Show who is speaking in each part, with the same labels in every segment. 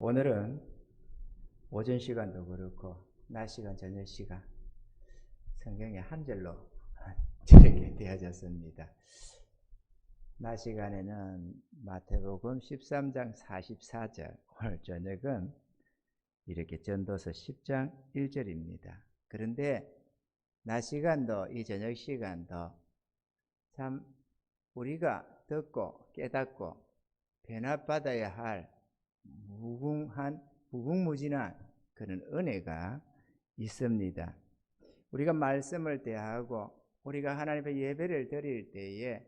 Speaker 1: 오늘은 오전 시간도 그렇고 낮 시간, 저녁 시간 성경에 한 절로 이렇게 되어졌습니다. 낮 시간에는 마태복음 13장 44절, 오늘 저녁은 이렇게 전도서 10장 1절입니다. 그런데 낮 시간도 이 저녁 시간도 참 우리가 듣고 깨닫고 변화받아야 할 무궁무진한 그런 은혜가 있습니다. 우리가 말씀을 대하고 우리가 하나님의 예배를 드릴 때에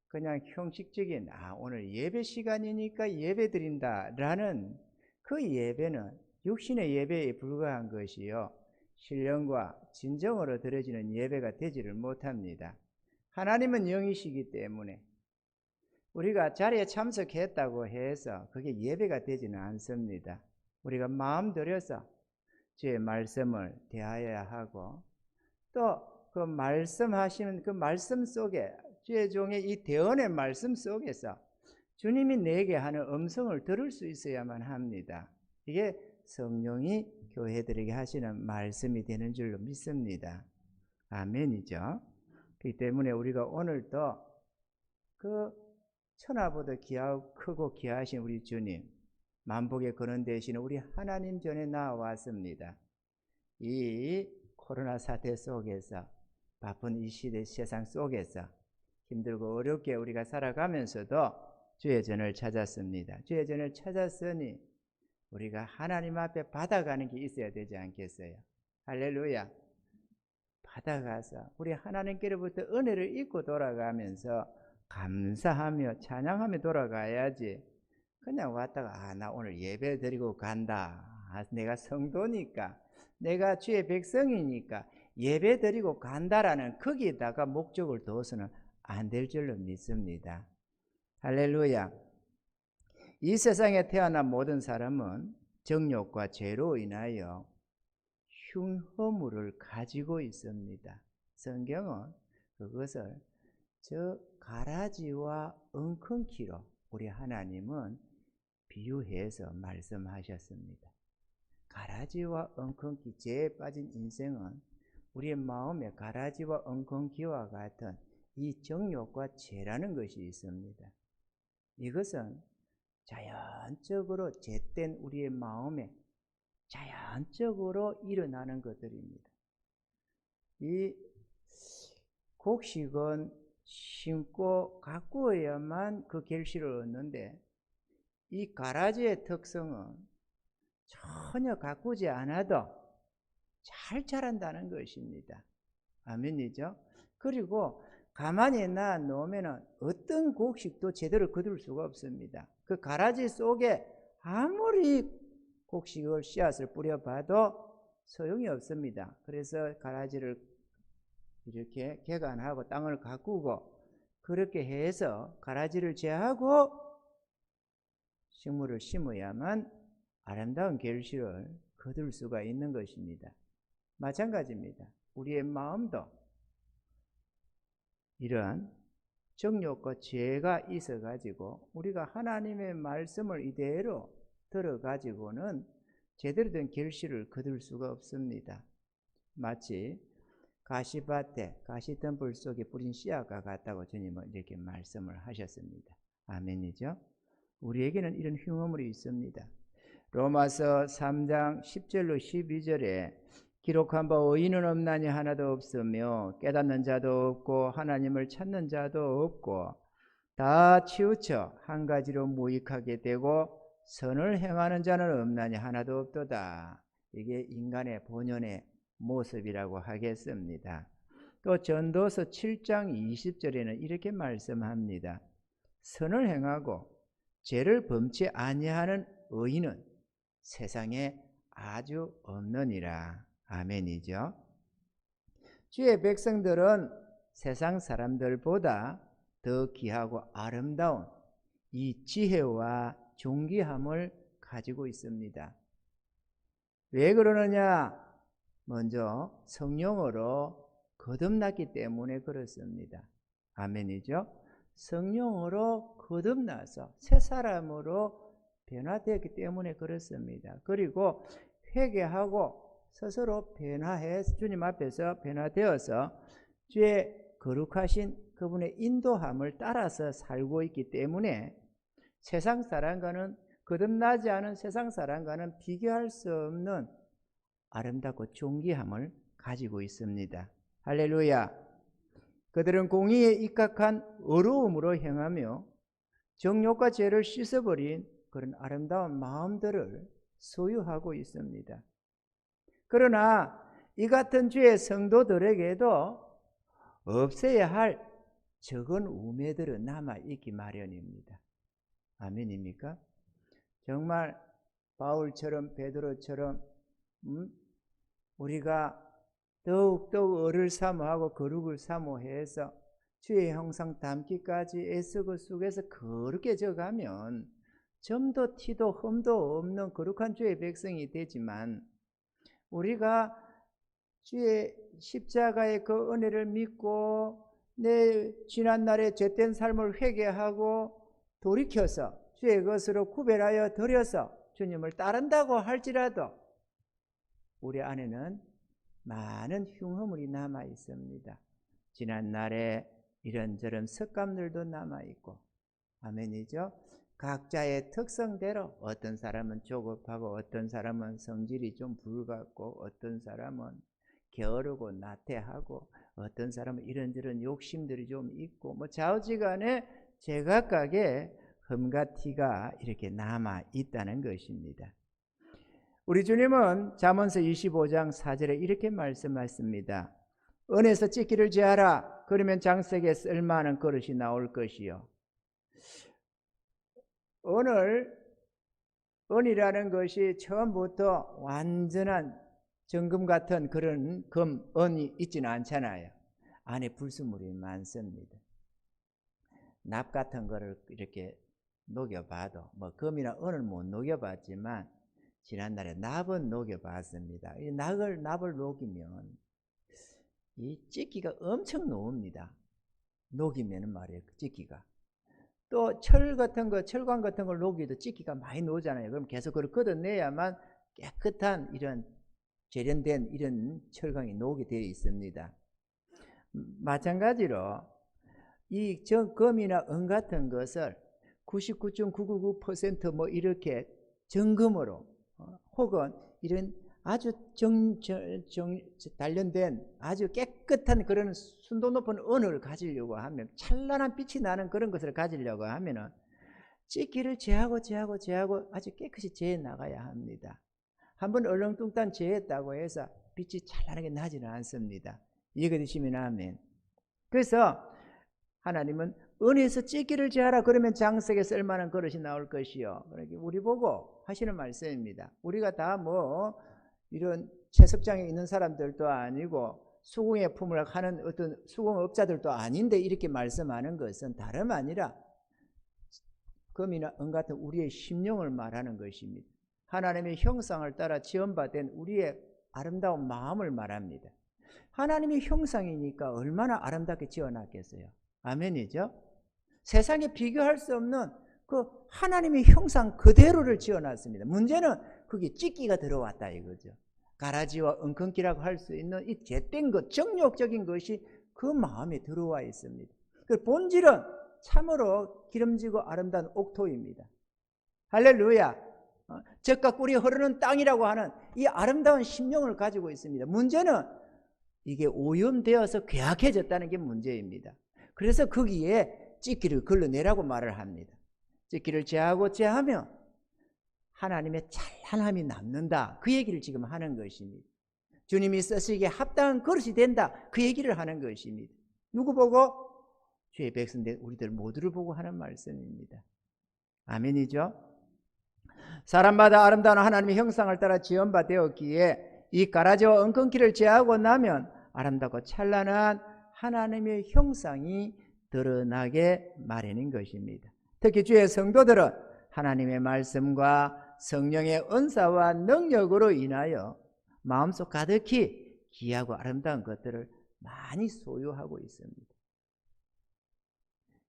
Speaker 1: 그냥 형식적인 오늘 예배 시간이니까 예배 드린다라는 그 예배는 육신의 예배에 불과한 것이요, 신령과 진정으로 드려지는 예배가 되지를 못합니다. 하나님은 영이시기 때문에 우리가 자리에 참석했다고 해서 그게 예배가 되지는 않습니다. 우리가 마음 들여서 주의 말씀을 대하여야 하고, 또 그 말씀하시는 그 말씀 속에 주의 종의 이 대언의 말씀 속에서 주님이 내게 하는 음성을 들을 수 있어야만 합니다. 이게 성령이 교회들에게 하시는 말씀이 되는 줄로 믿습니다. 아멘이죠. 그렇기 때문에 우리가 오늘도 그 천하보다 귀하고 크고 귀하신 우리 주님, 만복의 근원 되시는 우리 하나님 전에 나왔습니다. 이 코로나 사태 속에서, 바쁜 이 시대 세상 속에서 힘들고 어렵게 우리가 살아가면서도 주의 전을 찾았습니다. 주의 전을 찾았으니 우리가 하나님 앞에 받아가는 게 있어야 되지 않겠어요? 할렐루야. 받아가서 우리 하나님께로부터 은혜를 잊고 돌아가면서 감사하며 찬양하며 돌아가야지, 그냥 왔다가 나 오늘 예배 드리고 간다, 내가 성도니까, 내가 주의 백성이니까 예배 드리고 간다라는 거기에다가 목적을 둬서는 안 될 줄로 믿습니다. 할렐루야. 이 세상에 태어난 모든 사람은 정욕과 죄로 인하여 흉허물을 가지고 있습니다. 성경은 그것을 저 가라지와 엉겅퀴로 우리 하나님은 비유해서 말씀하셨습니다. 가라지와 엉겅퀴, 죄에 빠진 인생은 우리의 마음에 가라지와 엉겅퀴와 같은 이 정욕과 죄라는 것이 있습니다. 이것은 자연적으로 죄된 우리의 마음에 자연적으로 일어나는 것들입니다. 이 곡식은 심고 가꾸어야만 그 결실을 얻는데, 이 가라지의 특성은 전혀 가꾸지 않아도 잘 자란다는 것입니다. 아멘이죠? 그리고 가만히 놔놓으면 어떤 곡식도 제대로 거둘 수가 없습니다. 그 가라지 속에 아무리 곡식을 씨앗을 뿌려봐도 소용이 없습니다. 그래서 가라지를 이렇게 개간하고 땅을 가꾸고 그렇게 해서 가라지를 제하고 식물을 심어야만 아름다운 결실을 거둘 수가 있는 것입니다. 마찬가지입니다. 우리의 마음도 이런 정욕과 죄가 있어가지고 우리가 하나님의 말씀을 이대로 들어가지고는 제대로 된 결실을 거둘 수가 없습니다. 마치 가시밭에 가시덤불 속에 뿌린 씨앗과 같다고 주님은 이렇게 말씀을 하셨습니다. 아멘이죠? 우리에게는 이런 흉어물이 있습니다. 로마서 3장 10절로 12절에 기록한 바 의인은 없나니 하나도 없으며 깨닫는 자도 없고 하나님을 찾는 자도 없고 다 치우쳐 한 가지로 무익하게 되고 선을 행하는 자는 없나니 하나도 없도다. 이게 인간의 본연의 모습이라고 하겠습니다. 또 전도서 7장 20절에는 이렇게 말씀합니다. 선을 행하고 죄를 범치 아니하는 의인은 세상에 아주 없느니라. 아멘이죠. 주의 백성들은 세상 사람들보다 더 귀하고 아름다운 이 지혜와 존귀함을 가지고 있습니다. 왜 그러느냐? 먼저 성령으로 거듭났기 때문에 그렇습니다. 아멘이죠. 성령으로 거듭나서 새 사람으로 변화되었기 때문에 그렇습니다. 그리고 회개하고 스스로 변화해 주님 앞에서 변화되어서 주의 거룩하신 그분의 인도함을 따라서 살고 있기 때문에 세상 사람과는 거듭나지 않은 세상 사람과는 비교할 수 없는 아름답고 존귀함을 가지고 있습니다. 할렐루야. 그들은 공의에 입각한 어려움으로 행하며 정욕과 죄를 씻어버린 그런 아름다운 마음들을 소유하고 있습니다. 그러나 이 같은 주의 성도들에게도 없애야 할 적은 우매들은 남아있기 마련입니다. 아멘입니까? 정말 바울처럼 베드로처럼 우리가 더욱더욱 어를 사모하고 거룩을 사모해서 주의 형상 닮기까지 애써 그 속에서 거룩해 져가면 점도 티도 흠도 없는 거룩한 주의 백성이 되지만 우리가 주의 십자가의 그 은혜를 믿고 내 지난날의 죄된 삶을 회개하고 돌이켜서 주의 것으로 구별하여 드려서 주님을 따른다고 할지라도 우리 안에는 많은 흉허물이 남아 있습니다. 지난날에 이런저런 습관들도 남아 있고, 아멘이죠. 각자의 특성대로 어떤 사람은 조급하고 어떤 사람은 성질이 좀 불같고 어떤 사람은 게으르고 나태하고 어떤 사람은 이런저런 욕심들이 좀 있고 뭐 좌우지간에 제각각의 흠과 티가 이렇게 남아 있다는 것입니다. 우리 주님은 잠언서 25장 4절에 이렇게 말씀하십니다. 은에서 찢기를 제하라. 그러면 장색에 쓸만한 그릇이 나올 것이요. 은이라는 것이 처음부터 완전한 정금 같은 그런 은이 있지는 않잖아요. 안에 불순물이 많습니다. 납 같은 거를 이렇게 녹여봐도 뭐 금이나 은을 못 녹여봤지만 지난날에 납은 녹여봤습니다. 이 납을 녹이면 이 찢기가 엄청 녹습니다. 녹이면 말이에요. 찢기가. 또 철관 같은 걸 녹여도 찢기가 많이 녹잖아요. 그럼 계속 그걸 걷어내야만 깨끗한 이런 재련된 이런 철강이 녹게 되어 있습니다. 마찬가지로 이 금이나 은 같은 것을 99.999% 뭐 이렇게 정금으로 혹은 이런 아주 단련된 아주 깨끗한 그런 순도 높은 은을 가지려고 하면 찬란한 빛이 나는 그런 것을 가지려고 하면은 찢기를 제하고 아주 깨끗이 제해 나가야 합니다. 한번 얼렁뚱땅 제했다고 해서 빛이 찬란하게 나지는 않습니다. 이해가 되시면 아멘. 그래서 하나님은 은에서 찢기를 제하라. 그러면 장색에 쓸만한 그릇이 나올 것이요. 그러니까 우리 보고 하시는 말씀입니다. 우리가 다 뭐 이런 채석장에 있는 사람들도 아니고 수공예 품을 하는 어떤 수공업자들도 아닌데 이렇게 말씀하는 것은 다름 아니라 금이나 은 같은 우리의 심령을 말하는 것입니다. 하나님의 형상을 따라 지음받은 우리의 아름다운 마음을 말합니다. 하나님의 형상이니까 얼마나 아름답게 지어놨겠어요. 아멘이죠. 세상에 비교할 수 없는 그 하나님의 형상 그대로를 지어놨습니다. 문제는 그게 찢기가 들어왔다 이거죠. 가라지와 엉겅기라고 할 수 있는 이 죄된 것, 정욕적인 것이 그 마음에 들어와 있습니다. 그 본질은 참으로 기름지고 아름다운 옥토입니다. 할렐루야. 젖과 꿀이 흐르는 땅이라고 하는 이 아름다운 심령을 가지고 있습니다. 문제는 이게 오염되어서 괴악해졌다는 게 문제입니다. 그래서 거기에 찢기를 걸러내라고 말을 합니다. 찢기를 제하면 하나님의 찬란함이 남는다. 그 얘기를 지금 하는 것입니다. 주님이 쓰시기에 합당한 그릇이 된다. 그 얘기를 하는 것입니다. 누구 보고? 주의 백성된 우리들 모두를 보고 하는 말씀입니다. 아멘이죠. 사람마다 아름다운 하나님의 형상을 따라 지음바 되었기에 이 가라지와 엉겅기를 제하고 나면 아름답고 찬란한 하나님의 형상이 드러나게 마련인 것입니다. 특히 주의 성도들은 하나님의 말씀과 성령의 은사와 능력으로 인하여 마음속 가득히 귀하고 아름다운 것들을 많이 소유하고 있습니다.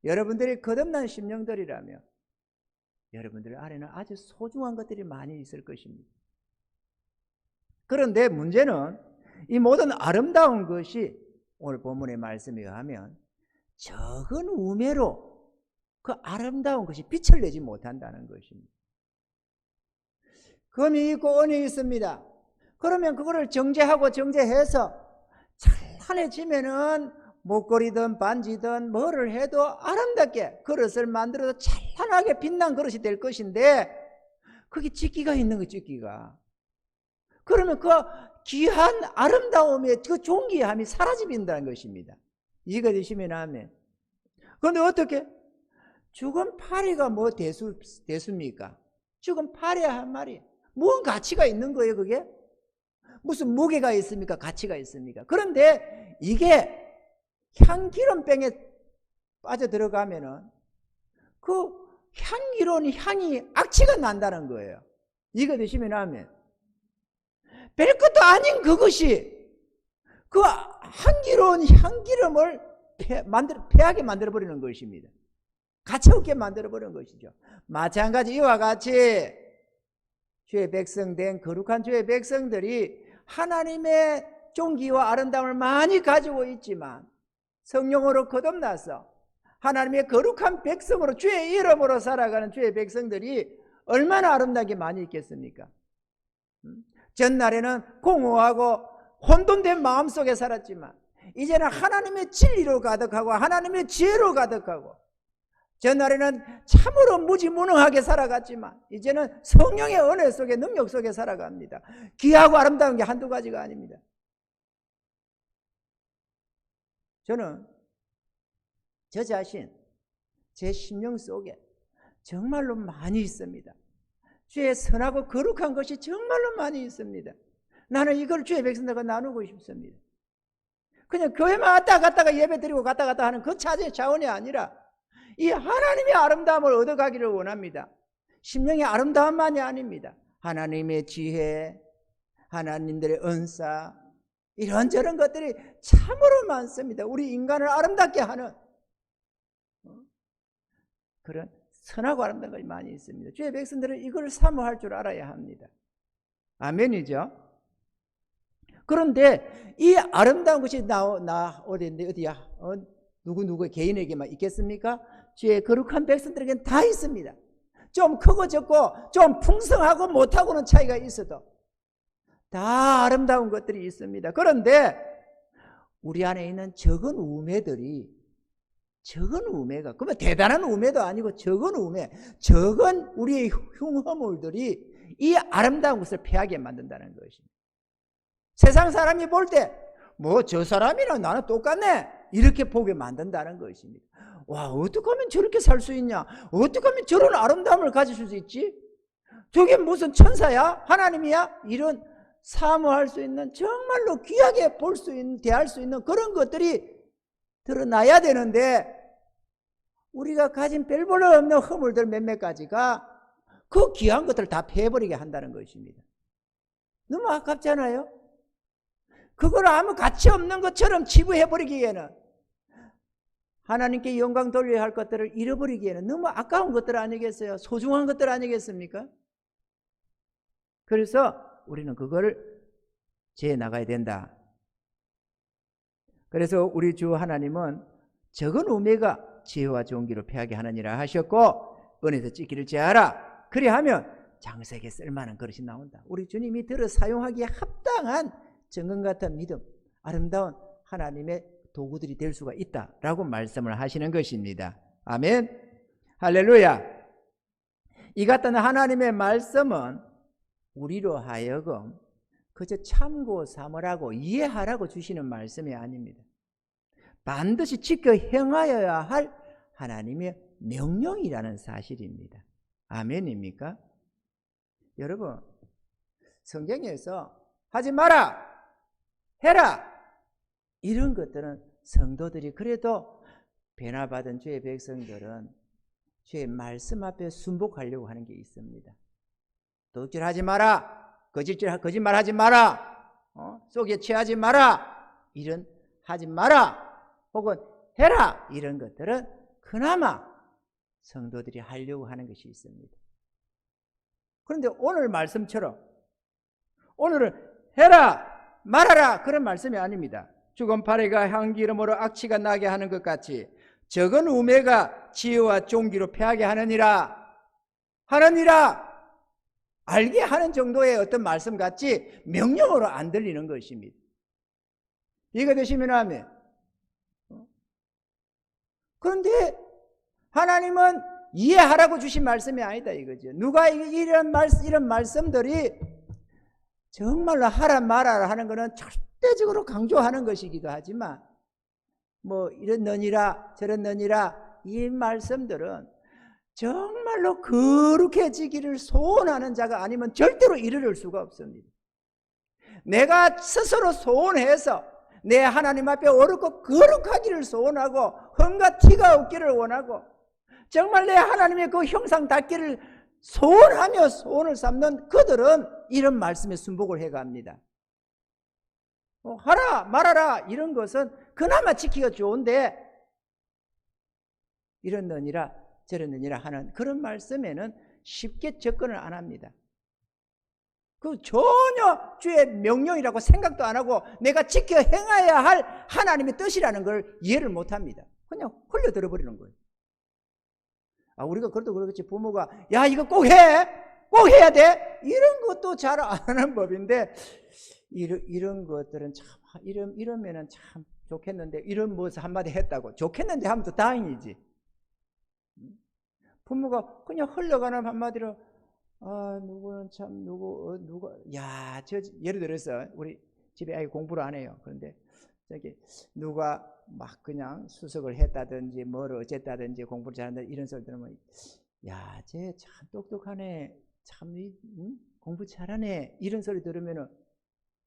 Speaker 1: 여러분들이 거듭난 심령들이라면 여러분들 안에는 아주 소중한 것들이 많이 있을 것입니다. 그런데 문제는 이 모든 아름다운 것이 오늘 본문의 말씀에 의하면 적은 우매로 그 아름다운 것이 빛을 내지 못한다는 것입니다. 금이 있고 은이 있습니다. 그러면 그거를 정제하고 정제해서 찬란해지면은 목걸이든 반지든 뭐를 해도 아름답게 그릇을 만들어도 찬란하게 빛난 그릇이 될 것인데 거기 찢기가 있는 거예요. 찢기가. 그러면 그 귀한 아름다움의 그 존귀함이 사라져버린다는 것입니다. 이해가 되시면 아멘. 그런데 어떻게? 죽은 파리가 뭐 대수입니까? 죽은 파리 한 마리. 무슨 가치가 있는 거예요, 그게? 무슨 무게가 있습니까? 가치가 있습니까? 그런데 이게 향기름병에 빠져 들어가면은 그 향기로운 향이 악취가 난다는 거예요. 이거 드시면 하면 별것도 아닌 그것이 그 향기로운 향기름을 폐하게 만들어버리는 것입니다. 가치 없게 만들어버리는 것이죠. 마찬가지 이와 같이 주의 백성된 거룩한 주의 백성들이 하나님의 존귀와 아름다움을 많이 가지고 있지만 성령으로 거듭나서 하나님의 거룩한 백성으로 주의 이름으로 살아가는 주의 백성들이 얼마나 아름답게 많이 있겠습니까? 전날에는 공허하고 혼돈된 마음속에 살았지만 이제는 하나님의 진리로 가득하고 하나님의 지혜로 가득하고 전날에는 참으로 무지무능하게 살아갔지만 이제는 성령의 은혜 속에 능력 속에 살아갑니다. 귀하고 아름다운 게 한두 가지가 아닙니다. 저는 저 자신, 제 심령 속에 정말로 많이 있습니다. 주의 선하고 거룩한 것이 정말로 많이 있습니다. 나는 이걸 주의 백성들과 나누고 싶습니다. 그냥 교회만 왔다 갔다가 예배 드리고 갔다 갔다 하는 그 차원이 아니라 이 하나님의 아름다움을 얻어가기를 원합니다. 심령의 아름다움만이 아닙니다. 하나님의 지혜, 하나님들의 은사, 이런저런 것들이 참으로 많습니다. 우리 인간을 아름답게 하는 그런 선하고 아름다운 것이 많이 있습니다. 주의 백성들은 이걸 사모할 줄 알아야 합니다. 아멘이죠? 그런데 이 아름다운 것이 어디야? 누구 개인에게만 있겠습니까? 주의 거룩한 백성들에게는 다 있습니다. 좀 크고 적고 좀 풍성하고 못하고는 차이가 있어도 다 아름다운 것들이 있습니다. 그런데 우리 안에 있는 적은 우매가 그러면 대단한 우매도 아니고 적은 우매, 적은 우리의 흉허물들이 이 아름다운 것을 폐하게 만든다는 것입니다. 세상 사람이 볼 때 뭐 저 사람이랑 나는 똑같네 이렇게 보게 만든다는 것입니다. 와, 어떻게 하면 저렇게 살 수 있냐? 어떻게 하면 저런 아름다움을 가질 수 있지? 저게 무슨 천사야? 하나님이야? 이런 사모할 수 있는 정말로 귀하게 볼 수 있는, 대할 수 있는 그런 것들이 드러나야 되는데 우리가 가진 별 볼 없는 허물들 몇몇 가지가 그 귀한 것들을 다 패버리게 한다는 것입니다. 너무 아깝잖아요? 그걸 아무 가치 없는 것처럼 치부해버리기에는 하나님께 영광 돌려야 할 것들을 잃어버리기에는 너무 아까운 것들 아니겠어요? 소중한 것들 아니겠습니까? 그래서 우리는 그거를 재나가야 된다. 그래서 우리 주 하나님은 적은 우매가 지혜와 존귀로 폐하게 하느니라 하셨고 은혜에서 찢기를 제하라. 그리하면 장세에 쓸만한 그릇이 나온다. 우리 주님이 들어 사용하기에 합당한 정금 같은 믿음, 아름다운 하나님의 도구들이 될 수가 있다라고 말씀을 하시는 것입니다. 아멘. 할렐루야. 이 같은 하나님의 말씀은 우리로 하여금 그저 참고 삼으라고 이해하라고 주시는 말씀이 아닙니다. 반드시 지켜 행하여야 할 하나님의 명령이라는 사실입니다. 아멘입니까? 여러분, 성경에서 하지 마라, 해라 이런 것들은 성도들이 그래도 변화받은 주의 백성들은 주의 말씀 앞에 순복하려고 하는 게 있습니다. 도둑질하지 마라, 거짓말하지 마라, 속에 취하지 마라, 이런 하지 마라 혹은 해라 이런 것들은 그나마 성도들이 하려고 하는 것이 있습니다. 그런데 오늘 말씀처럼 오늘은 해라 말하라 그런 말씀이 아닙니다. 죽은 파리가 향기름으로 악취가 나게 하는 것 같이 적은 우매가 지혜와 존귀로 패하게 하느니라 알게 하는 정도의 어떤 말씀 같이 명령으로 안 들리는 것입니다. 이해가 되시면 아멘. 그런데 하나님은 이해하라고 주신 말씀이 아니다 이거죠. 누가 이런 말씀들이 정말로 하라 말하라 하는 것은 절대적으로 강조하는 것이기도 하지만 뭐 이렇느니라 저렇느니라 이 말씀들은 정말로 거룩해지기를 소원하는 자가 아니면 절대로 이르를 수가 없습니다. 내가 스스로 소원해서 내 하나님 앞에 옳고 거룩하기를 소원하고 흠과 티가 없기를 원하고 정말 내 하나님의 그 형상 닿기를 소원하며 소원을 삼는 그들은 이런 말씀에 순복을 해갑니다. 하라 말하라 이런 것은 그나마 지키기가 좋은데 이렇느니라 저렇느니라 하는 그런 말씀에는 쉽게 접근을 안 합니다. 그 전혀 주의 명령이라고 생각도 안 하고 내가 지켜 행해야 할 하나님의 뜻이라는 걸 이해를 못 합니다. 그냥 흘려들어 버리는 거예요. 우리가 그래도 그렇겠지. 부모가 야 이거 꼭 해! 꼭 해야 돼! 이런 것도 잘 안 하는 법인데 이런 것들은 참 이러면은 참 좋겠는데 이런 무엇을 한마디 했다고 좋겠는데 하면 또 다행이지. 부모가 그냥 흘러가는 한마디로 누구는 참 누가 예를 들어서 우리 집에 아이 공부를 안 해요. 그런데 저기 누가 막 그냥 수석을 했다든지 뭐를 어쨌다든지 공부를 잘한다 이런 소리 들으면 쟤 참 똑똑하네 참 공부 잘하네 이런 소리 들으면은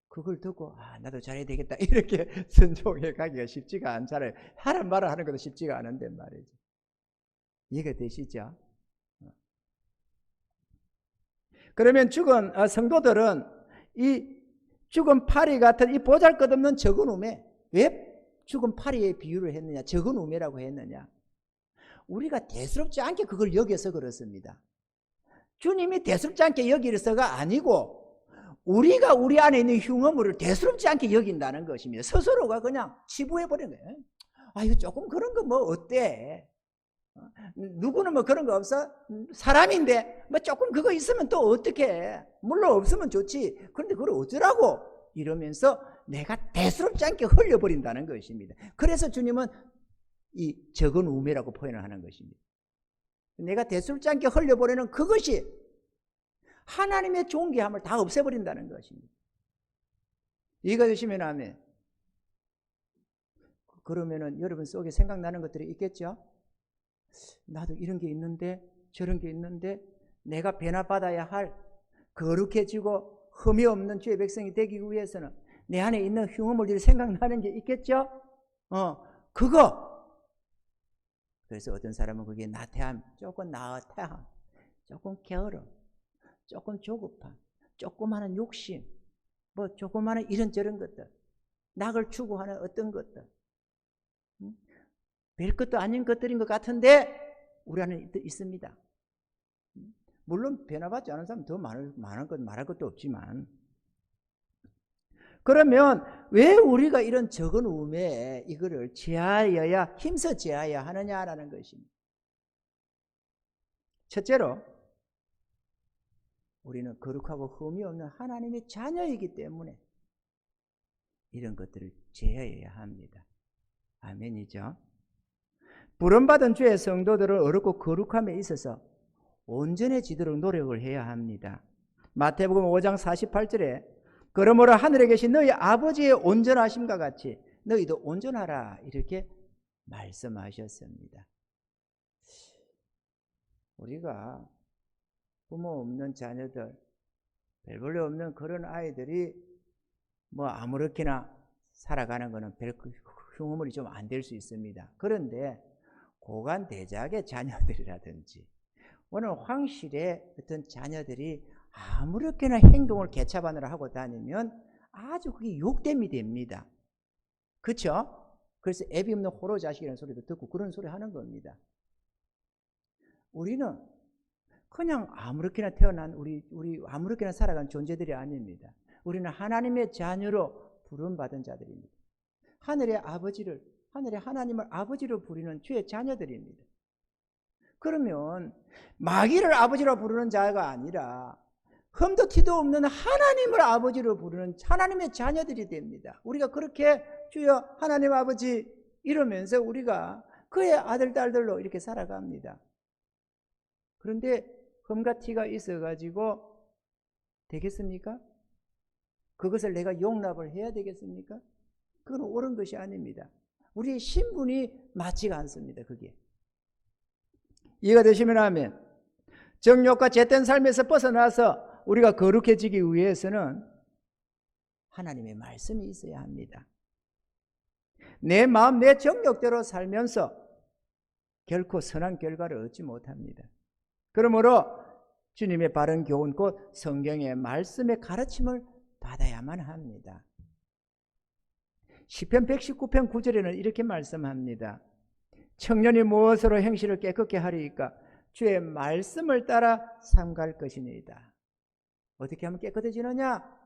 Speaker 1: 그걸 듣고 나도 잘해야 되겠다 이렇게 순종해 가기가 쉽지가 않잖아요. 하란 말을 하는 것도 쉽지가 않은데 말이죠. 이해가 되시죠? 그러면 죽은 성도들은 이 죽은 파리 같은 이 보잘것없는 적은 우매, 왜 죽은 파리에 비유를 했느냐, 적은 우매라고 했느냐, 우리가 대수롭지 않게 그걸 여겨서 그렇습니다. 주님이 대수롭지 않게 여기서가 아니고 우리가 우리 안에 있는 흉어물을 대수롭지 않게 여긴다는 것입니다. 스스로가 그냥 치부해버리는 거예요. 이거 조금 그런 거 뭐 어때? 누구는 뭐 그런 거 없어? 사람인데 뭐 조금 그거 있으면 또 어떻게 해? 물론 없으면 좋지. 그런데 그걸 어쩌라고? 이러면서 내가 대수롭지 않게 흘려버린다는 것입니다. 그래서 주님은 이 적은 우매라고 표현을 하는 것입니다. 내가 대수롭지 않게 흘려버리는 그것이 하나님의 존귀함을 다 없애버린다는 것입니다. 이해가 되시면 아멘. 그러면은 여러분 속에 생각나는 것들이 있겠죠? 나도 이런 게 있는데 저런 게 있는데 내가 변화받아야 할 거룩해지고 흠이 없는 주의 백성이 되기 위해서는 내 안에 있는 흉어물들이 생각나는 게 있겠죠? 그거. 그래서 어떤 사람은 그게 나태함, 조금 나태함, 조금 게으름, 조금 조급함, 조그마한 욕심, 뭐 조그마한 이런저런 것들, 낙을 추구하는 어떤 것들, 별것도 아닌 것들인 것 같은데 우리 안에 있습니다. 물론 변화받지 않은 사람은 더 말할 것도 없지만, 그러면 왜 우리가 이런 적은 우매에 이거를 제하여야 힘써 제하여야 하느냐라는 것입니다. 첫째로 우리는 거룩하고 흠이 없는 하나님의 자녀이기 때문에 이런 것들을 제하여야 합니다. 아멘이죠. 부름받은 주의 성도들을 어렵고 거룩함에 있어서 온전해지도록 노력을 해야 합니다. 마태복음 5장 48절에 그러므로 하늘에 계신 너희 아버지의 온전하심과 같이 너희도 온전하라 이렇게 말씀하셨습니다. 우리가 부모 없는 자녀들, 별 볼일 없는 그런 아이들이 뭐 아무렇게나 살아가는 것은 별 흉어물이 좀 안 될 수 있습니다. 그런데 고관대작의 자녀들이라든지 오늘 황실의 어떤 자녀들이 아무렇게나 행동을 개차반으로 하고 다니면 아주 그게 욕됨이 됩니다. 그렇죠? 그래서 애비 없는 호로 자식이라는 소리도 듣고 그런 소리 하는 겁니다. 우리는 그냥 아무렇게나 태어난 우리 아무렇게나 살아간 존재들이 아닙니다. 우리는 하나님의 자녀로 부름받은 자들입니다. 하늘의 하나님을 아버지로 부르는 주의 자녀들입니다. 그러면 마귀를 아버지로 부르는 자가 아니라 흠도 티도 없는 하나님을 아버지로 부르는 하나님의 자녀들이 됩니다. 우리가 그렇게 주여 하나님 아버지 이러면서 우리가 그의 아들 딸들로 이렇게 살아갑니다. 그런데 흠과 티가 있어가지고 되겠습니까? 그것을 내가 용납을 해야 되겠습니까? 그건 옳은 것이 아닙니다. 우리의 신분이 맞지가 않습니다. 그게 이해가 되시면 아멘. 정욕과 죄된 삶에서 벗어나서 우리가 거룩해지기 위해서는 하나님의 말씀이 있어야 합니다. 내 마음 내 정욕대로 살면서 결코 선한 결과를 얻지 못합니다. 그러므로 주님의 바른 교훈 곧 성경의 말씀의 가르침을 받아야만 합니다. 시편 119편 9절에는 이렇게 말씀합니다. 청년이 무엇으로 행실을 깨끗게 하리이까? 주의 말씀을 따라 삼갈 것이니이다. 어떻게 하면 깨끗해지느냐?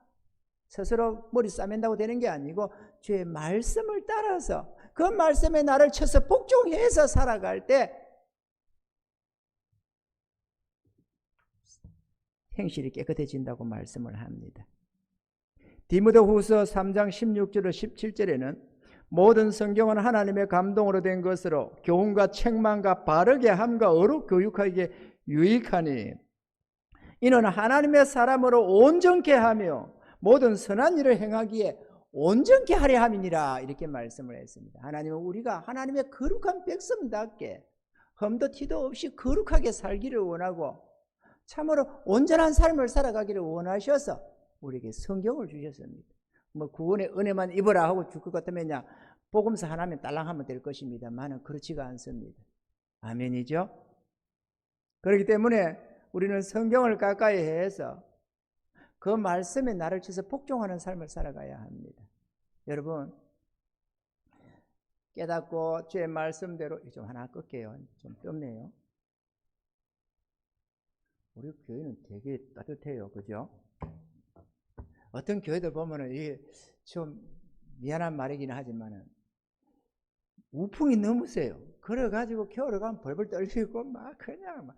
Speaker 1: 스스로 머리 싸맨다고 되는 게 아니고 주의 말씀을 따라서 그 말씀에 나를 쳐서 복종해서 살아갈 때 행실이 깨끗해진다고 말씀을 합니다. 디모데후서 3장 16절로 17절에는 모든 성경은 하나님의 감동으로 된 것으로 교훈과 책망과 바르게 함과 어록 교육하기에 유익하니 이는 하나님의 사람으로 온전케 하며 모든 선한 일을 행하기에 온전케 하려 함이니라 이렇게 말씀을 했습니다. 하나님은 우리가 하나님의 거룩한 백성답게 흠도 티도 없이 거룩하게 살기를 원하고 참으로 온전한 삶을 살아가기를 원하셔서 우리에게 성경을 주셨습니다. 뭐 구원의 은혜만 입어라 하고 줄 것 같으면야 복음서 하나면 딸랑하면 될 것입니다만은 그렇지가 않습니다. 아멘이죠? 그렇기 때문에 우리는 성경을 가까이 해서 그 말씀에 나를 쳐서 복종하는 삶을 살아가야 합니다. 여러분 깨닫고 주의 말씀대로 좀 하나 끌게요. 좀 떴네요. 우리 교회는 되게 따뜻해요. 그죠? 어떤 교회들 보면은 이게 좀 미안한 말이긴 하지만은 우풍이 너무 세요. 그래가지고 겨울에 가면 벌벌 떨리고 막 그냥 막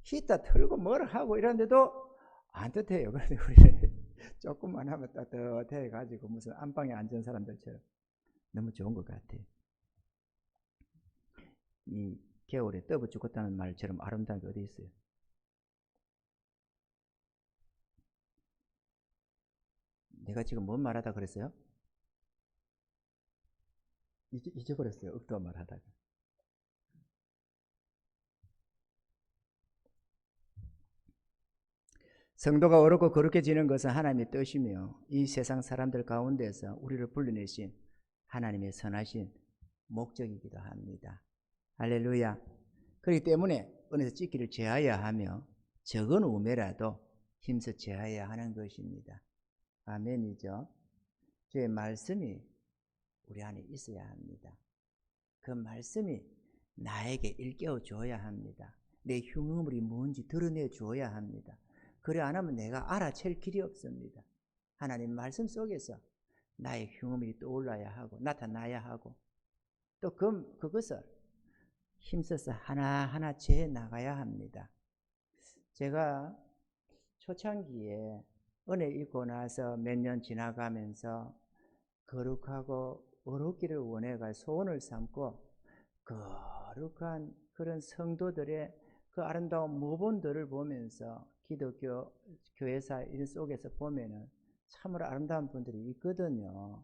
Speaker 1: 히터 틀고 뭘 하고 이런데도 안 따뜻해요. 그런데 우리 조금만 하면 따뜻해가지고 무슨 안방에 앉은 사람들처럼 너무 좋은 것 같아요. 이 겨울에 떠버 죽었다는 말처럼 아름다운 게 어디 있어요? 내가 지금 뭔 말하다 그랬어요? 잊어버렸어요. 억도 말하다가. 성도가 어렵고 거룩해지는 것은 하나님의 뜻이며 이 세상 사람들 가운데서 우리를 불러내신 하나님의 선하신 목적이기도 합니다. 할렐루야. 그렇기 때문에 은혜에서 찢기를 제하여야 하며 적은 우매라도 힘써 제하여야 하는 것입니다. 아멘이죠. 주의 말씀이 우리 안에 있어야 합니다. 그 말씀이 나에게 일깨워 줘야 합니다. 내 흉물이 뭔지 드러내 줘야 합니다. 그래 안 하면 내가 알아챌 길이 없습니다. 하나님 말씀 속에서 나의 흉물이 떠올라야 하고 나타나야 하고 또 그것을 힘써서 하나하나 재해 나가야 합니다. 제가 초창기에 은혜 입고 나서 몇 년 지나가면서 거룩하고 어렵기를 원해가 소원을 삼고 거룩한 그런 성도들의 그 아름다운 모본들을 보면서 기독교 교회사 일 속에서 보면은 참으로 아름다운 분들이 있거든요.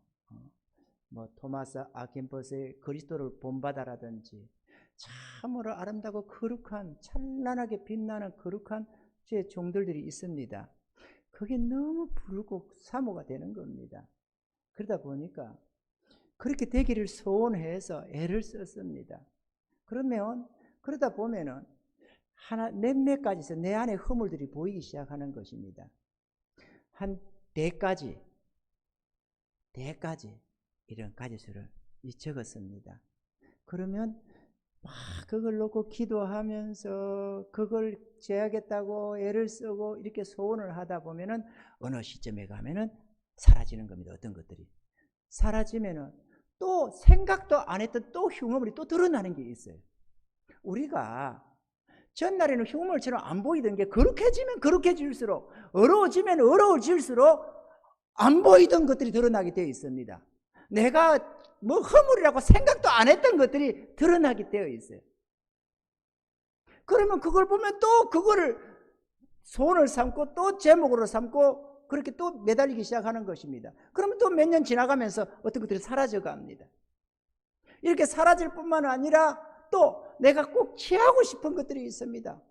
Speaker 1: 뭐 토마스 아킨포스의 그리스도를 본받아라든지 참으로 아름다고 거룩한 찬란하게 빛나는 거룩한 주의 종들이 있습니다. 그게 너무 부르고 사모가 되는 겁니다. 그러다 보니까 그렇게 되기를 소원해서 애를 썼습니다. 그러다 보면은 몇몇 가지에서 내 안에 허물들이 보이기 시작하는 것입니다. 한 4가지 이런 가지수를 적었습니다. 그러면 막 그걸 놓고 기도하면서 그걸 제하겠다고 애를 쓰고 이렇게 소원을 하다 보면은 어느 시점에 가면은 사라지는 겁니다. 어떤 것들이 사라지면은 또 생각도 안 했던 또 흉어물이 또 드러나는 게 있어요. 우리가 전날에는 흉물처럼 안 보이던 게 거룩해지면 거룩해질수록, 어려워지면 어려워질수록 안 보이던 것들이 드러나게 되어 있습니다. 내가 뭐 허물이라고 생각도 안 했던 것들이 드러나게 되어 있어요. 그러면 그걸 보면 또 그거를 소원을 삼고 또 제목으로 삼고 그렇게 또 매달리기 시작하는 것입니다. 그러면 또 몇 년 지나가면서 어떤 것들이 사라져 갑니다. 이렇게 사라질 뿐만 아니라 또 내가 꼭 취하고 싶은 것들이 있습니다.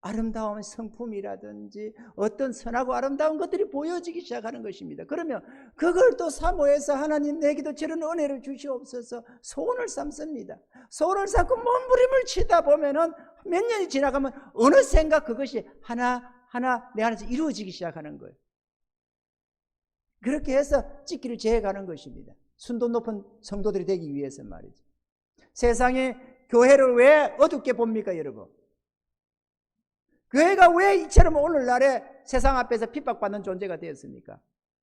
Speaker 1: 아름다운 성품이라든지 어떤 선하고 아름다운 것들이 보여지기 시작하는 것입니다. 그러면 그걸 또 사모해서 하나님 내게도 저런 은혜를 주시옵소서 소원을 삼습니다. 소원을 삼고 몸부림을 치다 보면은 몇 년이 지나가면 어느샌가 그것이 하나하나 내 안에서 이루어지기 시작하는 거예요. 그렇게 해서 찍기를 제해가는 것입니다. 순도 높은 성도들이 되기 위해서 말이죠. 세상에 교회를 왜 어둡게 봅니까, 여러분? 교회가 왜 이처럼 오늘날에 세상 앞에서 핍박받는 존재가 되었습니까?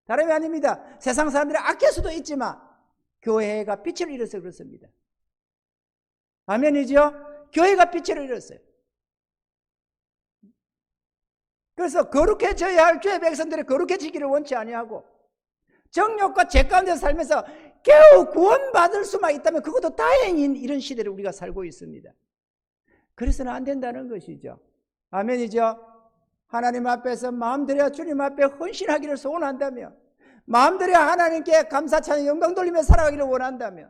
Speaker 1: 다름이 아닙니다. 세상 사람들이 아낄 수도 있지만 교회가 빛을 잃어서 그렇습니다. 아멘이죠? 교회가 빛을 잃었어요. 그래서 거룩해져야 할 주의 백성들이 거룩해지기를 원치 아니하고 정욕과 죄 가운데 살면서 겨우 구원받을 수만 있다면 그것도 다행인 이런 시대를 우리가 살고 있습니다. 그래서는 안 된다는 것이죠. 아멘이죠. 하나님 앞에서 마음들여 주님 앞에 헌신하기를 소원한다며 마음들여 하나님께 감사 찬양 영광 돌리며 살아가기를 원한다며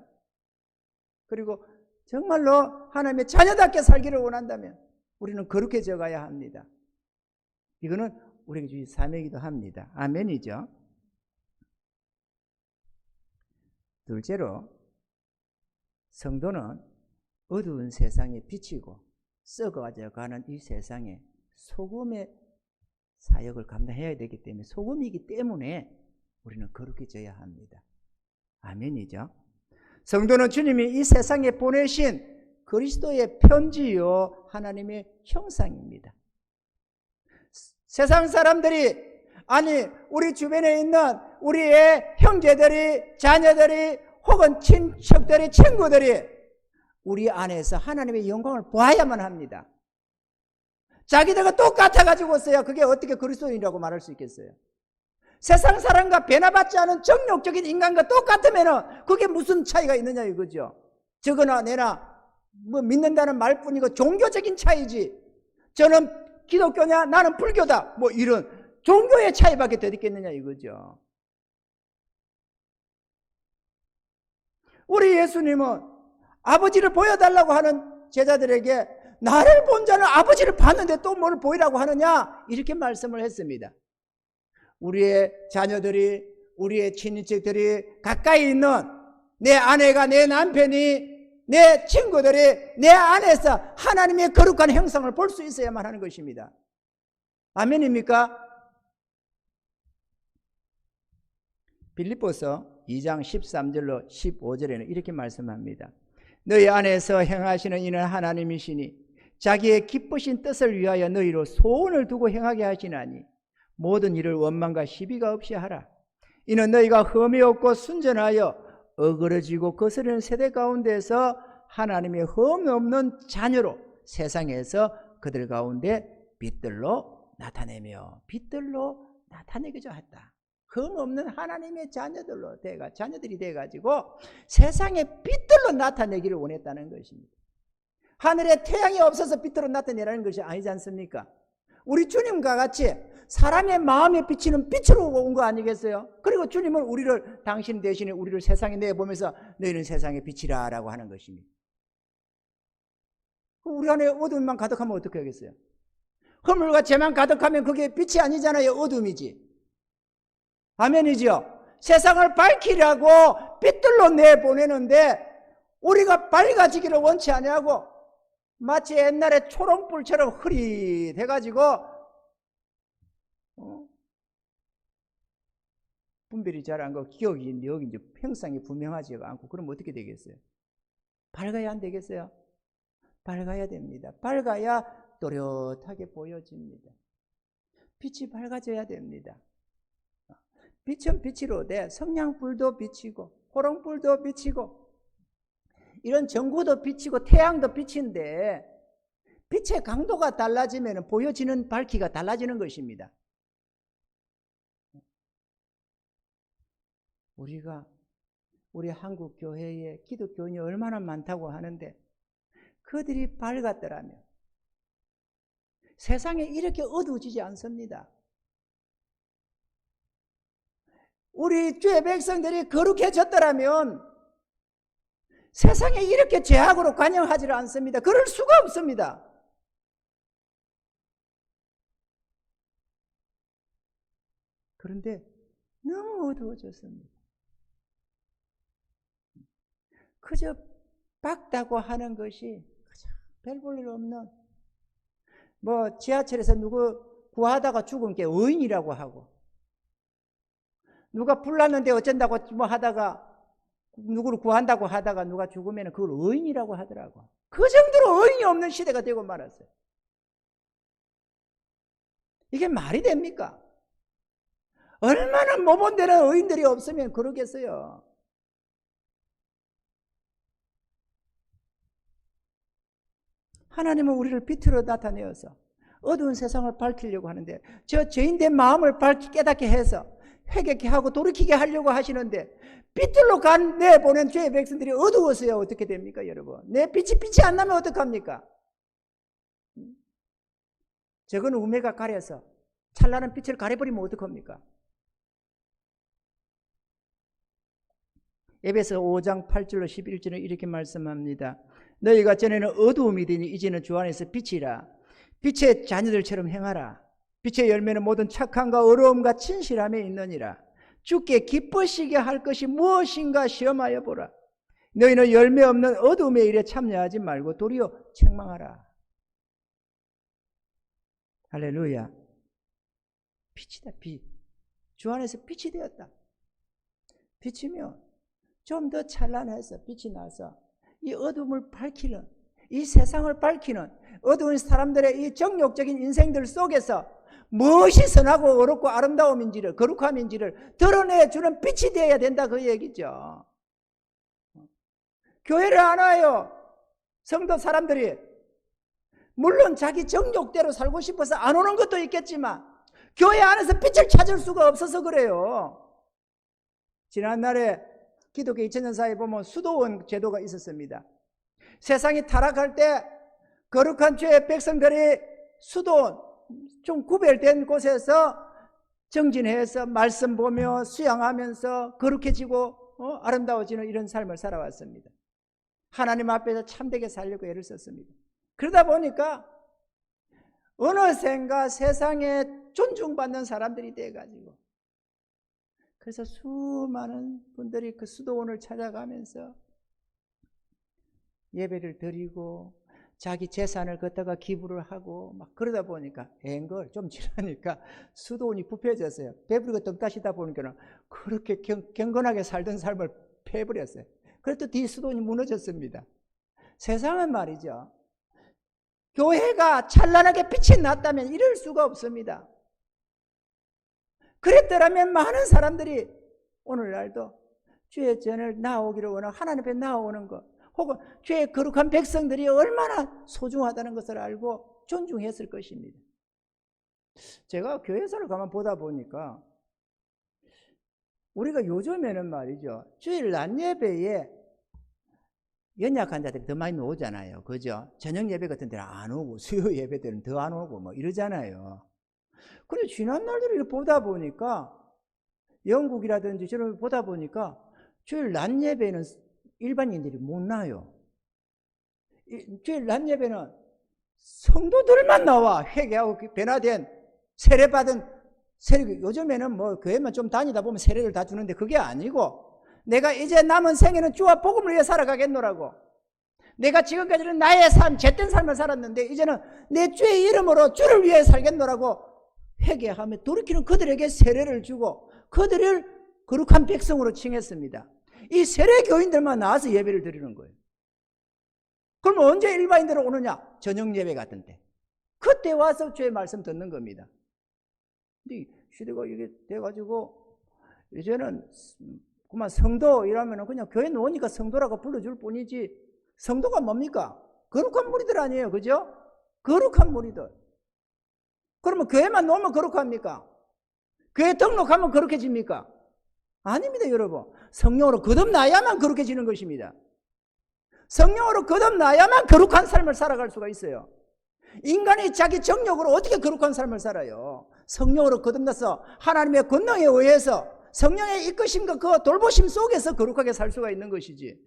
Speaker 1: 그리고 정말로 하나님의 자녀답게 살기를 원한다면 우리는 거룩해져 가야 합니다. 이거는 우리에게 주신 사명이기도 합니다. 아멘이죠. 둘째로 성도는 어두운 세상에 비치고 썩어져 가는 이 세상에 소금의 사역을 감당해야 되기 때문에 소금이기 때문에 우리는 거룩해져야 합니다. 아멘이죠. 성도는 주님이 이 세상에 보내신 그리스도의 편지요 하나님의 형상입니다. 세상 사람들이 아니 우리 주변에 있는 우리의 형제들이 자녀들이 혹은 친척들이 친구들이 우리 안에서 하나님의 영광을 보아야만 합니다. 자기들과 똑같아가지고 있어야 그게 어떻게 그리스도인이라고 말할 수 있겠어요? 세상 사람과 변화받지 않은 정욕적인 인간과 똑같으면 그게 무슨 차이가 있느냐 이거죠. 저거나 내나 뭐 믿는다는 말뿐이고 종교적인 차이지 저는 기독교냐 나는 불교다 뭐 이런 종교의 차이밖에 더 있겠느냐 이거죠. 우리 예수님은 아버지를 보여달라고 하는 제자들에게 나를 본 자는 아버지를 봤는데 또 뭘 보이라고 하느냐 이렇게 말씀을 했습니다. 우리의 자녀들이 우리의 친인척들이 가까이 있는 내 아내가 내 남편이 내 친구들이 내 안에서 하나님의 거룩한 형상을 볼 수 있어야만 하는 것입니다. 아멘입니까? 빌립보서 2장 13절로 15절에는 이렇게 말씀합니다. 너희 안에서 행하시는 이는 하나님이시니 자기의 기쁘신 뜻을 위하여 너희로 소원을 두고 행하게 하시나니 모든 일을 원망과 시비가 없이 하라. 이는 너희가 흠이 없고 순전하여 어그러지고 거스르는 세대 가운데서 하나님의 흠 없는 자녀로 세상에서 그들 가운데 빛들로 나타내며 빛들로 나타내고자 했다. 흠 없는 하나님의 자녀들이 돼가지고 세상에 빛들로 나타내기를 원했다는 것입니다. 하늘에 태양이 없어서 빛으로 나타내라는 것이 아니지 않습니까? 우리 주님과 같이 사람의 마음에 비치는 빛으로 온 거 아니겠어요? 그리고 주님은 우리를 당신 대신에 우리를 세상에 내보면서 너희는 세상의 빛이라 라고 하는 것입니다. 우리 안에 어둠만 가득하면 어떻게 하겠어요? 허물과 죄만 가득하면 그게 빛이 아니잖아요. 어둠이지. 아멘이죠. 세상을 밝히려고 빛들로 내보내는데 우리가 밝아지기를 원치 아니하고 마치 옛날에 초롱불처럼 흐릿해가지고 분별이 잘 안 가고 기억이 여기 형상이 분명하지가 않고 그러면 어떻게 되겠어요? 밝아야 안 되겠어요? 밝아야 됩니다. 밝아야 또렷하게 보여집니다. 빛이 밝아져야 됩니다. 빛은 빛으로 돼 성냥불도 비치고 호롱불도 비치고 이런 전구도 비치고 태양도 빛인데 빛의 강도가 달라지면 보여지는 밝기가 달라지는 것입니다. 우리 한국 교회에 기독교인이 얼마나 많다고 하는데 그들이 밝았더라면 세상에 이렇게 어두워지지 않습니다. 우리 주의 백성들이 거룩해졌더라면 세상에 이렇게 죄악으로 관영하지 않습니다. 그럴 수가 없습니다. 그런데 너무 어두워졌습니다. 그저 밝다고 하는 것이 별 볼 일 없는 뭐 지하철에서 누구 구하다가 죽은 게 의인이라고 하고 누가 불났는데 어쩐다고 뭐 하다가 누구를 구한다고 하다가 누가 죽으면 그걸 의인이라고 하더라고. 그 정도로 의인이 없는 시대가 되고 말았어요. 이게 말이 됩니까? 얼마나 모범되는 의인들이 없으면 그러겠어요. 하나님은 우리를 빛으로 나타내어서 어두운 세상을 밝히려고 하는데 저 죄인된 마음을 깨닫게 해서 회개케 하고 돌이키게 하려고 하시는데 빛들로 내보낸 죄의 백성들이 어두워서야 어떻게 됩니까, 여러분? 내 빛이 안 나면 어떡합니까? 저건 우매가 가려서 찬란한 빛을 가려버리면 어떡합니까? 에베소 5장 8절로 11절은 이렇게 말씀합니다. 너희가 전에는 어두움이 되니 이제는 주 안에서 빛이라. 빛의 자녀들처럼 행하라. 빛의 열매는 모든 착함과 의로움과 진실함에 있느니라. 주께 기쁘시게 할 것이 무엇인가 시험하여 보라. 너희는 열매 없는 어두움의 일에 참여하지 말고 도리어 책망하라. 할렐루야. 빛이다, 빛. 주 안에서 빛이 되었다. 빛이면 좀 더 찬란해서 빛이 나서 이 어둠을 밝히는, 이 세상을 밝히는 어두운 사람들의 이 정욕적인 인생들 속에서 무엇이 선하고 어렵고 아름다움인지를, 거룩함인지를 드러내주는 빛이 되어야 된다, 그 얘기죠. 교회를 안 와요, 성도 사람들이. 물론 자기 정욕대로 살고 싶어서 안 오는 것도 있겠지만 교회 안에서 빛을 찾을 수가 없어서 그래요. 지난날에 기독교 2000년사에 보면 수도원 제도가 있었습니다. 세상이 타락할 때 거룩한 주의 백성들이 수도원, 좀 구별된 곳에서 정진해서 말씀 보며 수양하면서 거룩해지고 아름다워지는 이런 삶을 살아왔습니다. 하나님 앞에서 참되게 살려고 애를 썼습니다. 그러다 보니까 어느샌가 세상에 존중받는 사람들이 돼가지고, 그래서 수많은 분들이 그 수도원을 찾아가면서 예배를 드리고 자기 재산을 갖다가 기부를 하고 막 그러다 보니까 앵걸 좀 지나니까 수도원이 부패해졌어요. 배부르고 떡 따시다 보니까 그렇게 경건하게 살던 삶을 패버렸어요. 그래도 뒤 수도원이 무너졌습니다. 세상은 말이죠, 교회가 찬란하게 빛이 났다면 이럴 수가 없습니다. 그랬더라면 많은 사람들이 오늘날도 주의 전을 나오기를 원하고 하나님 앞에 나오는 것, 혹은 주의 거룩한 백성들이 얼마나 소중하다는 것을 알고 존중했을 것입니다. 제가 교회사를 가만 보다 보니까 우리가 요즘에는 말이죠, 주일 낮 예배에 연약한 자들이 더 많이 오잖아요. 그죠? 저녁 예배 같은 데는 안 오고 수요 예배 때는 더 안 오고 뭐 이러잖아요. 그런데 지난 날들을 보다 보니까 영국이라든지 저런 보다 보니까 주일 낮 예배는 일반인들이 못 나요. 주일 낮 예배는 성도들만 나와. 회개하고 변화된 세례받은 세례, 요즘에는 뭐 교회만 좀 다니다 보면 세례를 다 주는데 그게 아니고, 내가 이제 남은 생에는 주와 복음을 위해 살아가겠노라고. 내가 지금까지는 나의 삶, 죄된 삶을 살았는데 이제는 내 주의 이름으로 주를 위해 살겠노라고 회개하며 돌이키는 그들에게 세례를 주고 그들을 거룩한 백성으로 칭했습니다. 이 세례 교인들만 나와서 예배를 드리는 거예요. 그럼 언제 일반인들은 오느냐? 저녁 예배 같은 때. 그때 와서 주의 말씀 듣는 겁니다. 근데 시대가 이게 돼가지고 이제는 그만 성도 이러면 그냥 교회 놓으니까 성도라고 불러줄 뿐이지, 성도가 뭡니까? 거룩한 무리들 아니에요. 그죠? 거룩한 무리들. 그러면 교회만 놓으면 거룩합니까? 교회 등록하면 거룩해집니까? 아닙니다, 여러분. 성령으로 거듭나야만 거룩해지는 것입니다. 성령으로 거듭나야만 거룩한 삶을 살아갈 수가 있어요. 인간이 자기 정력으로 어떻게 거룩한 삶을 살아요? 성령으로 거듭나서 하나님의 권능에 의해서 성령의 이끄심과 그 돌보심 속에서 거룩하게 살 수가 있는 것이지.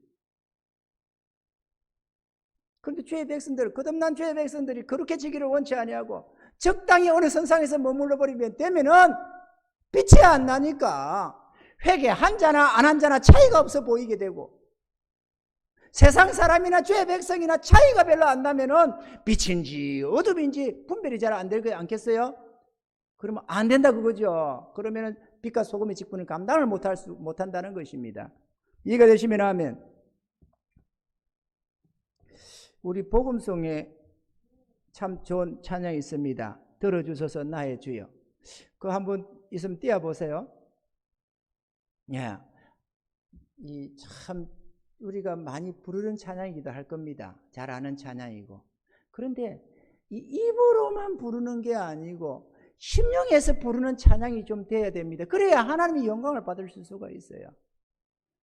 Speaker 1: 그런데 죄의 백성들, 거듭난 죄의 백성들이 거룩해지기를 원치 아니하고 적당히 어느 선상에서 머물러 버리면 되면은 빛이 안 나니까 회개 한 자나 안 한 자나 차이가 없어 보이게 되고, 세상 사람이나 죄의 백성이나 차이가 별로 안 나면은 빛인지 어둠인지 분별이 잘 안 되지 않겠어요? 그러면 안 된다 그거죠. 그러면은 빛과 소금의 직분을 감당을 못한다는 것입니다. 이해가 되시면 아멘. 우리 복음송에 참 좋은 찬양이 있습니다. 들어주소서 나의 주여. 그거 한번 있으면 띄워보세요. 예, 이 참 우리가 많이 부르는 찬양이기도 할 겁니다. 잘 아는 찬양이고. 그런데 이 입으로만 부르는 게 아니고 심령에서 부르는 찬양이 좀 돼야 됩니다. 그래야 하나님의 영광을 받을 수가 있어요.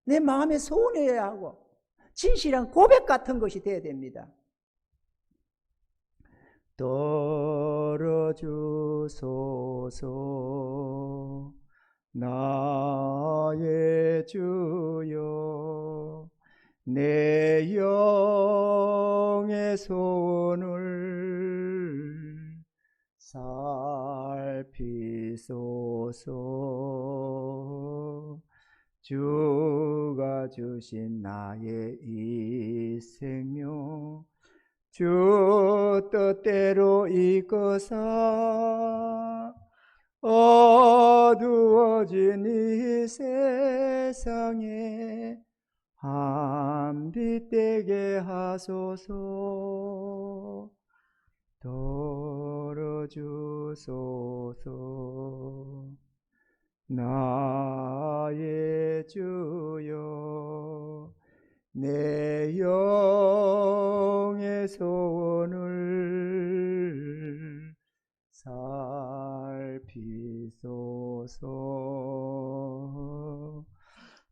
Speaker 1: 내 마음에 소원해야 하고 진실한 고백 같은 것이 돼야 됩니다. 떨어주소서 나의 주여, 내 영의 소원을 살피소서. 주가 주신 나의 이 생명 주 뜻대로 이끄사 어두워진 이 세상에 한빛 되게 하소서. 떨어주소서 나의 주여, 내 영의 소원을 살피소서.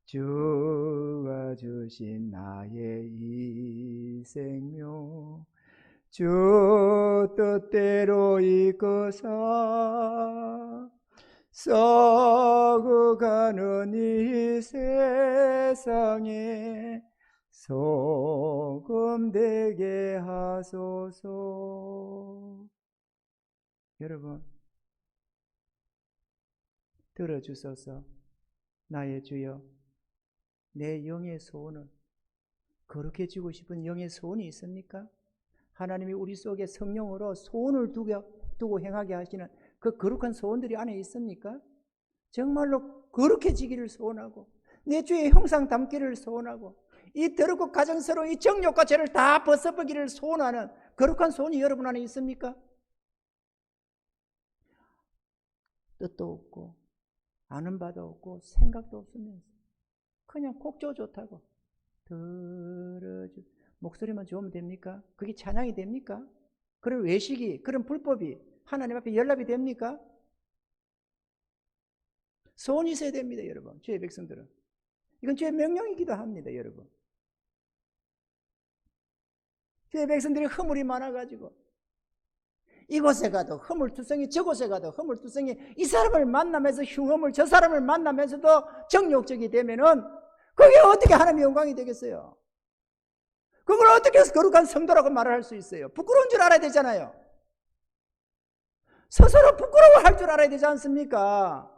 Speaker 1: 주가 주신 나의 이 생명 주 뜻대로 이끄사 썩어가는 이 세상에 소금 되게 하소서. 여러분, 들어주소서. 나의 주여, 내 영의 소원은 거룩해지고 싶은 영의 소원이 있습니까? 하나님이 우리 속에 성령으로 소원을 두고 행하게 하시는 그 거룩한 소원들이 안에 있습니까? 정말로 거룩해지기를 소원하고 내 주의 형상 담기를 소원하고 이 더럽고 가증스러운 이 정욕과 죄를 다 벗어버리기를 소원하는 거룩한 소원이 여러분 안에 있습니까? 뜻도 없고 아는 바도 없고 생각도 없으면서 그냥 곡조 좋다고 목소리만 좋으면 됩니까? 그게 찬양이 됩니까? 그런 외식이, 그런 불법이 하나님 앞에 연락이 됩니까? 소원이 있어야 됩니다, 여러분. 주의 백성들은. 이건 주의 명령이기도 합니다, 여러분. 주의 백성들이 허물이 많아가지고 이곳에 가도 허물투성이, 저곳에 가도 허물투성이, 이 사람을 만나면서 흉허물, 저 사람을 만나면서도 정욕적이 되면은 그게 어떻게 하나님의 영광이 되겠어요? 그걸 어떻게 해서 거룩한 성도라고 말을 할 수 있어요? 부끄러운 줄 알아야 되잖아요. 스스로 부끄러워할 줄 알아야 되지 않습니까?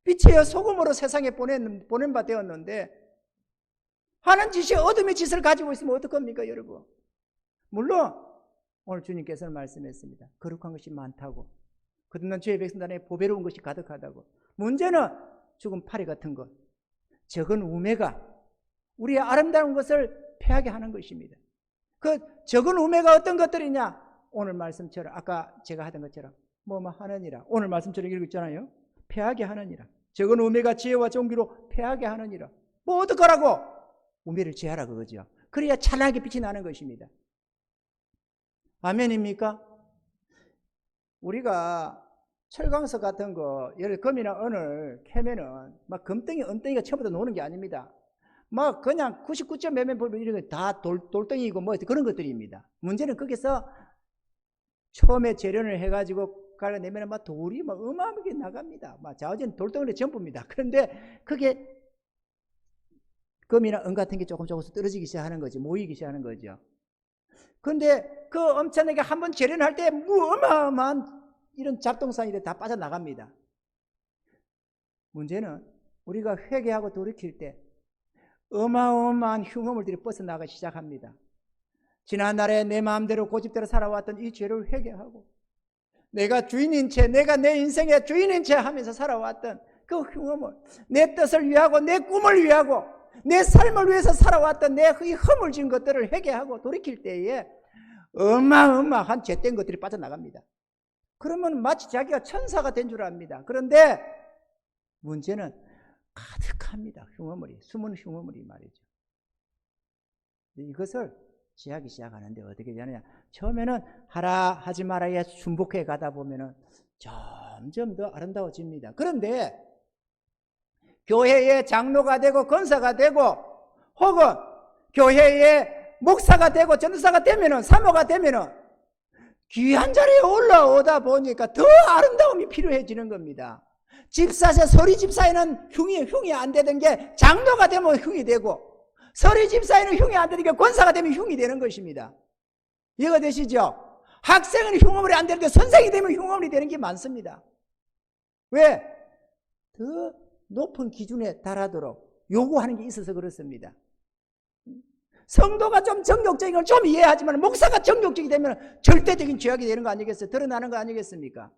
Speaker 1: 빛이여 소금으로 세상에 보낸 바 되었는데 하는 짓이 어둠의 짓을 가지고 있으면 어떡합니까, 여러분? 물론 오늘 주님께서는 말씀했습니다. 거룩한 것이 많다고, 거듭난 주의 백성단에 보배로운 것이 가득하다고. 문제는 죽은 파리 같은 것, 적은 우매가 우리의 아름다운 것을 패하게 하는 것입니다. 그 적은 우매가 어떤 것들이냐? 오늘 말씀처럼 아까 제가 하던 것처럼 뭐뭐 하느니라. 오늘 말씀처럼 읽었잖아요. 패하게 하느니라. 적은 우매가 지혜와 존귀로 패하게 하느니라. 뭐 어떡하라고? 우매를 제하라 그거죠. 그래야 찬란하게 빛이 나는 것입니다. 아멘입니까? 우리가 철강석 같은 거, 예를 들어 금이나 은을 캐면은 막 금덩이, 은덩이가 처음부터 노는 게 아닙니다. 막 그냥 99점 몇몇 보면 이런 거 다 돌덩이고 뭐 그런 것들입니다. 문제는 거기서 처음에 재련을 해가지고 갈라내면 막 돌이 막 어마어마하게 나갑니다. 막 좌우전 돌덩이로 전부입니다. 그런데 그게 금이나 은 같은 게 조금씩 떨어지기 시작하는 거죠. 모이기 시작하는 거죠. 그런데 그 엄청나게 한번 재련할 때 어마어마한 이런 잡동사니들 다 빠져나갑니다. 문제는 우리가 회개하고 돌이킬 때 어마어마한 흉허물들이 뻗어나가기 시작합니다. 지난날에 내 마음대로 고집대로 살아왔던 이 죄를 회개하고 내가 주인인 채, 내가 내 인생의 주인인 채 하면서 살아왔던 그 흉허물, 내 뜻을 위하고 내 꿈을 위하고 내 삶을 위해서 살아왔던 내 이 허물진 것들을 회개하고 돌이킬 때에 어마어마한 죄된 것들이 빠져나갑니다. 그러면 마치 자기가 천사가 된 줄 압니다. 그런데 문제는 가득합니다. 흉어물이, 숨은 흉어물이 말이죠. 이것을 지하기 시작하는데 어떻게 되느냐? 처음에는 하라 하지 말아야 순복해 가다 보면은 점점 더 아름다워집니다. 그런데 교회의 장로가 되고 권사가 되고 혹은 교회의 목사가 되고 전도사가 되면은 사모가 되면은 귀한 자리에 올라오다 보니까 더 아름다움이 필요해지는 겁니다. 집사세 서리 집사에는 흉이 안 되던 게 장로가 되면 흉이 되고 서리 집사에는 흉이 안 되는 게 권사가 되면 흉이 되는 것입니다. 이해가 되시죠? 학생은 흉어물이 안 되는데 선생이 되면 흉어물이 되는 게 많습니다. 왜? 더 높은 기준에 달하도록 요구하는 게 있어서 그렇습니다. 성도가 좀 정욕적인 걸 좀 이해하지만 목사가 정욕적이 되면 절대적인 죄악이 되는 거 아니겠어요? 드러나는 거 아니겠습니까?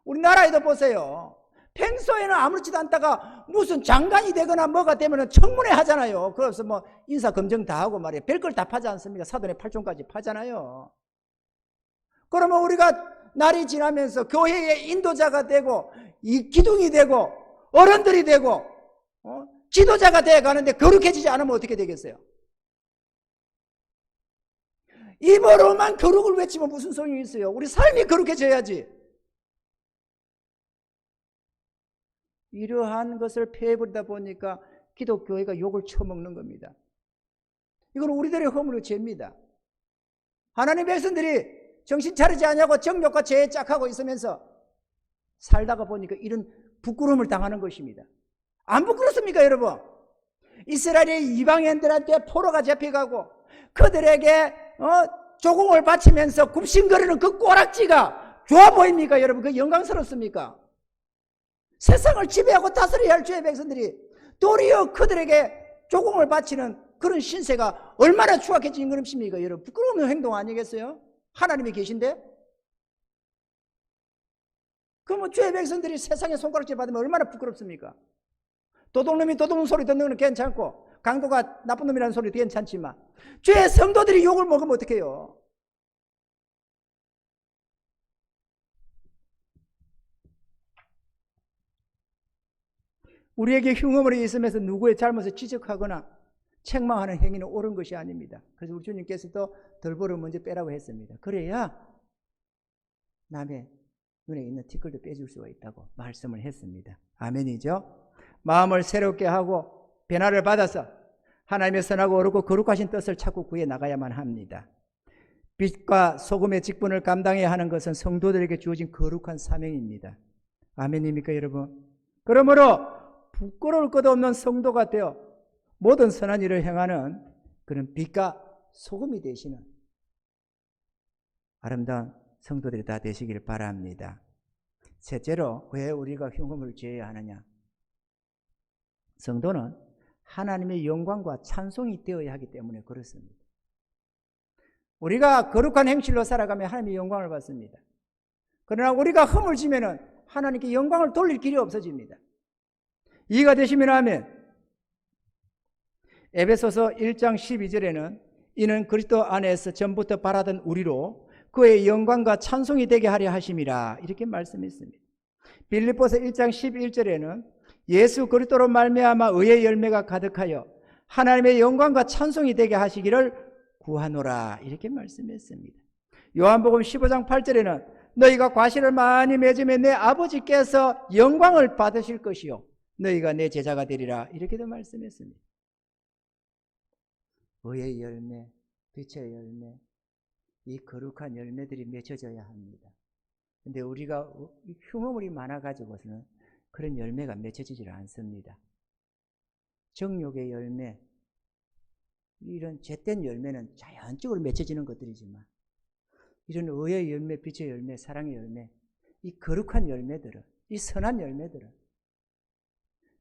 Speaker 1: 우리나라에도 보세요. 평소에는 아무렇지도 않다가 무슨 장관이 되거나 뭐가 되면 청문회 하잖아요. 그래서 뭐 인사 검증 다 하고 말이에요. 별걸 다 파지 않습니까? 사돈의 팔촌까지 파잖아요. 그러면 우리가 날이 지나면서 교회의 인도자가 되고 이 기둥이 되고 어른들이 되고 지도자가 되어 가는데 거룩해지지 않으면 어떻게 되겠어요? 입으로만 거룩을 외치면 무슨 소용이 있어요? 우리 삶이 거룩해져야지. 이러한 것을 폐해버리다 보니까 기독교회가 욕을 처먹는 겁니다. 이건 우리들의 허물의 죄입니다. 하나님의 백성들이 정신 차리지 않냐고 정욕과 죄에 짝하고 있으면서 살다가 보니까 이런 부끄러움을 당하는 것입니다. 안 부끄럽습니까, 여러분? 이스라엘의 이방인들한테 포로가 잡혀가고 그들에게 조공을 바치면서 굽신거리는 그 꼬락지가 좋아 보입니까, 여러분? 그 영광스럽습니까? 세상을 지배하고 다스려야 할 주의 백성들이 도리어 그들에게 조공을 바치는 그런 신세가 얼마나 추악해진 것입니까, 여러분? 부끄러운 행동 아니겠어요? 하나님이 계신데? 그러면 주의 백성들이 세상에 손가락질 받으면 얼마나 부끄럽습니까? 도둑놈이 도둑놈 소리 듣는 건 괜찮고 강도가 나쁜 놈이라는 소리도 괜찮지만 주의 성도들이 욕을 먹으면 어떡해요? 우리에게 흉어물이 있으면서 누구의 잘못을 지적하거나 책망하는 행위는 옳은 것이 아닙니다. 그래서 우리 주님께서도 덜보를 먼저 빼라고 했습니다. 그래야 남의 눈에 있는 티끌도 빼줄 수가 있다고 말씀을 했습니다. 아멘이죠? 마음을 새롭게 하고 변화를 받아서 하나님의 선하고 옳고 거룩하신 뜻을 찾고 구해 나가야만 합니다. 빛과 소금의 직분을 감당해야 하는 것은 성도들에게 주어진 거룩한 사명입니다. 아멘입니까, 여러분? 그러므로 부끄러울 것 없는 성도가 되어 모든 선한 일을 행하는 그런 빛과 소금이 되시는 아름다운 성도들이 다 되시길 바랍니다. 셋째로 왜 우리가 흉음을 지어야 하느냐? 성도는 하나님의 영광과 찬송이 되어야 하기 때문에 그렇습니다. 우리가 거룩한 행실로 살아가면 하나님의 영광을 받습니다. 그러나 우리가 흠을 지면은 하나님께 영광을 돌릴 길이 없어집니다. 이해가 되시면 아멘. 에베소서 1장 12절에는 이는 그리스도 안에서 전부터 바라던 우리로 그의 영광과 찬송이 되게 하려 하심이라 이렇게 말씀했습니다. 빌립보서 1장 11절에는 예수 그리스도로 말미암아 의의 열매가 가득하여 하나님의 영광과 찬송이 되게 하시기를 구하노라 이렇게 말씀했습니다. 요한복음 15장 8절에는 너희가 과실을 많이 맺으면 내 아버지께서 영광을 받으실 것이요 너희가 내 제자가 되리라 이렇게도 말씀했습니다. 의의 열매, 빛의 열매, 이 거룩한 열매들이 맺혀져야 합니다. 근데 우리가 흉어물이 많아가지고서는 그런 열매가 맺혀지질 않습니다. 정욕의 열매, 이런 죄된 열매는 자연적으로 맺혀지는 것들이지만 이런 의의 열매, 빛의 열매, 사랑의 열매, 이 거룩한 열매들은, 이 선한 열매들은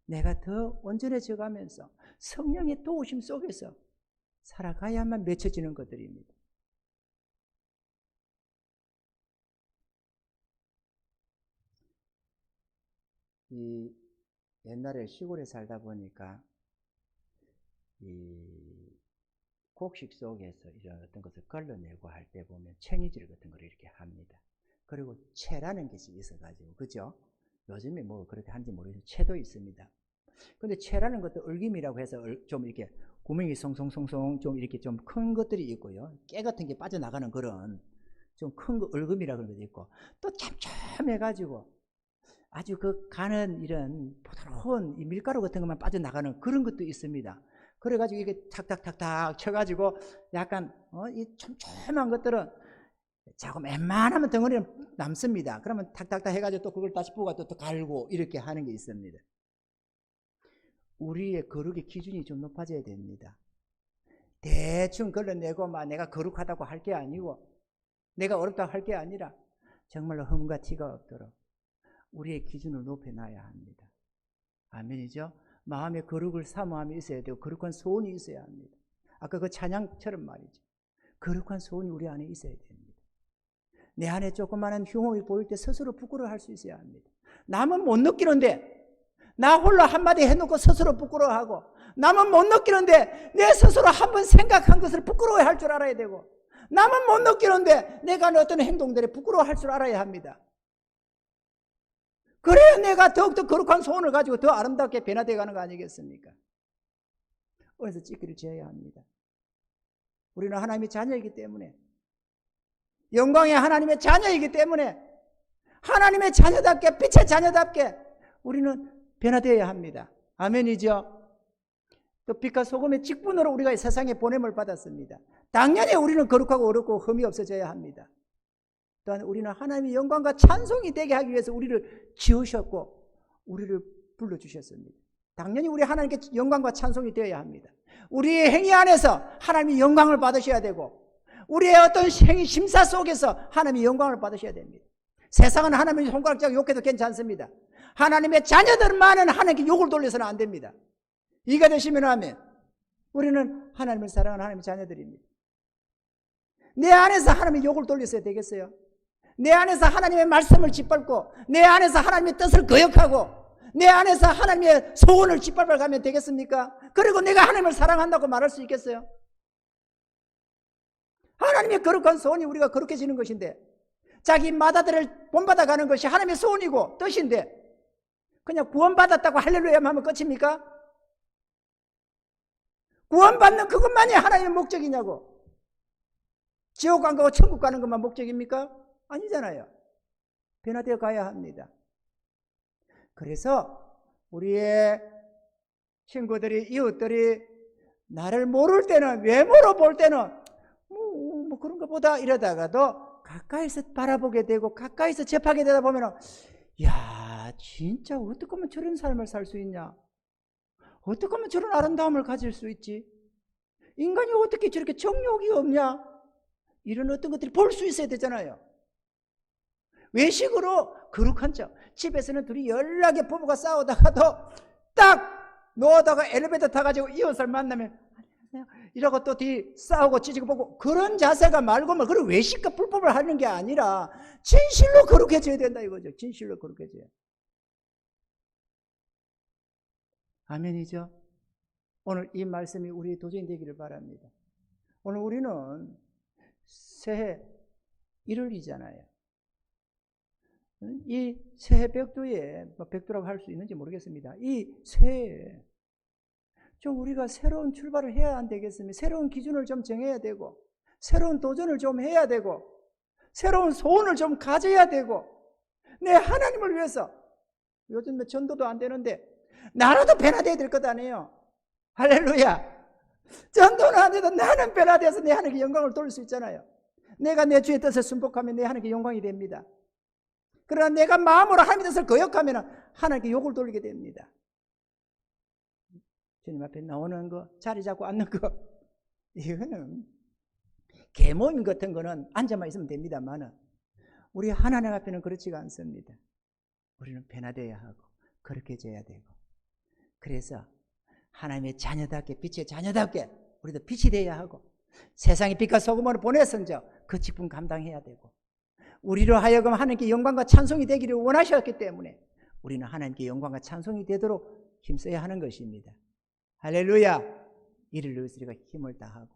Speaker 1: 내가 더 온전해져 가면서 성령의 도우심 속에서 살아가야만 맺혀지는 것들입니다. 이 옛날에 시골에 살다 보니까 이 곡식 속에서 이런 어떤 것을 걸러내고 할 때 보면 챙이질 같은 걸 이렇게 합니다. 그리고 채라는 것이 있어가지고, 그죠? 요즘에 뭐 그렇게 하는지 모르겠지만 채도 있습니다. 근데 채라는 것도 얼김이라고 해서 좀 이렇게 구멍이 송송송송 좀 이렇게 좀 큰 것들이 있고요. 깨 같은 게 빠져나가는 그런 좀 큰 거 얼금이라고 하는 것도 있고, 또 참참해가지고 아주 그 가는 이런 부드러운 이 밀가루 같은 것만 빠져나가는 그런 것도 있습니다. 그래가지고 이게 탁탁탁탁 쳐가지고 약간 이 촘촘한 것들은 자꾸 웬만하면 덩어리는 남습니다. 그러면 탁탁탁 해가지고 또 그걸 다시 부어가 또 갈고 이렇게 하는 게 있습니다. 우리의 거룩의 기준이 좀 높아져야 됩니다. 대충 걸러내고 막 내가 거룩하다고 할 게 아니고 내가 어렵다고 할 게 아니라 정말로 흠과 티가 없도록 우리의 기준을 높여놔야 합니다. 아멘이죠? 마음의 거룩을 사모함이 있어야 되고 거룩한 소원이 있어야 합니다. 아까 그 찬양처럼 말이죠. 거룩한 소원이 우리 안에 있어야 됩니다. 내 안에 조그마한 흉음이 보일 때 스스로 부끄러워할 수 있어야 합니다. 남은 못 느끼는데 나 홀로 한마디 해놓고 스스로 부끄러워하고, 남은 못 느끼는데 내 스스로 한번 생각한 것을 부끄러워할 줄 알아야 되고, 남은 못 느끼는데 내가 어떤 행동들에 부끄러워할 줄 알아야 합니다. 그래야 내가 더욱더 거룩한 소원을 가지고 더 아름답게 변화되어 가는 거 아니겠습니까? 그래서 찌기를 지어야 합니다. 우리는 하나님의 자녀이기 때문에, 영광의 하나님의 자녀이기 때문에 하나님의 자녀답게, 빛의 자녀답게 우리는 변화되어야 합니다. 아멘이죠? 또 빛과 소금의 직분으로 우리가 이 세상에 보냄을 받았습니다. 당연히 우리는 거룩하고 어렵고 흠이 없어져야 합니다. 또한 우리는 하나님의 영광과 찬송이 되게 하기 위해서 우리를 지으셨고 우리를 불러주셨습니다. 당연히 우리 하나님께 영광과 찬송이 되어야 합니다. 우리의 행위 안에서 하나님의 영광을 받으셔야 되고, 우리의 어떤 행위 심사 속에서 하나님의 영광을 받으셔야 됩니다. 세상은 하나님의 손가락자고 욕해도 괜찮습니다. 하나님의 자녀들만은 하나님께 욕을 돌려서는 안 됩니다. 이가 되시면 하면 우리는 하나님을 사랑하는 하나님의 자녀들입니다. 내 안에서 하나님의 욕을 돌렸어야 되겠어요? 내 안에서 하나님의 말씀을 짓밟고 내 안에서 하나님의 뜻을 거역하고 내 안에서 하나님의 소원을 짓밟아 가면 되겠습니까? 그리고 내가 하나님을 사랑한다고 말할 수 있겠어요? 하나님의 거룩한 소원이 우리가 거룩해지는 것인데, 자기 맏아들을 본받아 가는 것이 하나님의 소원이고 뜻인데 그냥 구원받았다고 할렐루야만 하면 끝입니까? 구원받는 그것만이 하나님의 목적이냐고. 지옥 안 가고 천국 가는 것만 목적입니까? 아니잖아요. 변화되어 가야 합니다. 그래서 우리의 친구들이, 이웃들이 나를 모를 때는, 외모로 볼 때는 뭐 그런 것보다 이러다가도 가까이서 바라보게 되고 가까이서 접하게 되다 보면, 야, 진짜 어떻게 하면 저런 삶을 살 수 있냐? 어떻게 하면 저런 아름다움을 가질 수 있지? 인간이 어떻게 저렇게 정욕이 없냐? 이런 어떤 것들이 볼 수 있어야 되잖아요. 외식으로 거룩한 척. 집에서는 둘이 연락에 부부가 싸우다가도 딱 놓아다가 엘리베이터 타가지고 이웃을 만나면 이러고 또 뒤 싸우고 찌지고 보고, 그런 자세가 말고 뭐 그런 외식과 불법을 하는 게 아니라 진실로 거룩해져야 된다 이거죠. 진실로 거룩해져야. 아멘이죠? 오늘 이 말씀이 우리의 도전이 되기를 바랍니다. 오늘 우리는 새해 1월이잖아요. 이 새해 벽두에, 벽두라고 할 수 있는지 모르겠습니다. 이 새해에 좀 우리가 새로운 출발을 해야 안 되겠습니까? 새로운 기준을 좀 정해야 되고, 새로운 도전을 좀 해야 되고, 새로운 소원을 좀 가져야 되고, 내 하나님을 위해서, 요즘 전도도 안 되는데 나라도 변화돼야 될 것 아니에요. 할렐루야. 전도는 안 돼도 나는 변화돼서 내 하나님께 영광을 돌릴 수 있잖아요. 내가 내 주의 뜻을 순복하면 내 하나님께 영광이 됩니다. 그러나 내가 마음으로 하나님의 뜻을 거역하면 하나님께 욕을 돌리게 됩니다. 주님 앞에 나오는 거, 자리 잡고 앉는 거, 이거는 계모임 같은 거는 앉아만 있으면 됩니다만 우리 하나님 앞에는 그렇지가 않습니다. 우리는 변화되어야 하고 거룩해져야 되고, 그래서 하나님의 자녀답게, 빛의 자녀답게 우리도 빛이 되어야 하고, 세상에 빛과 소금을 보내선저 그 직분 감당해야 되고, 우리로 하여금 하나님께 영광과 찬송이 되기를 원하셨기 때문에 우리는 하나님께 영광과 찬송이 되도록 힘써야 하는 것입니다. 할렐루야. 이를 위해서 우리가 힘을 다하고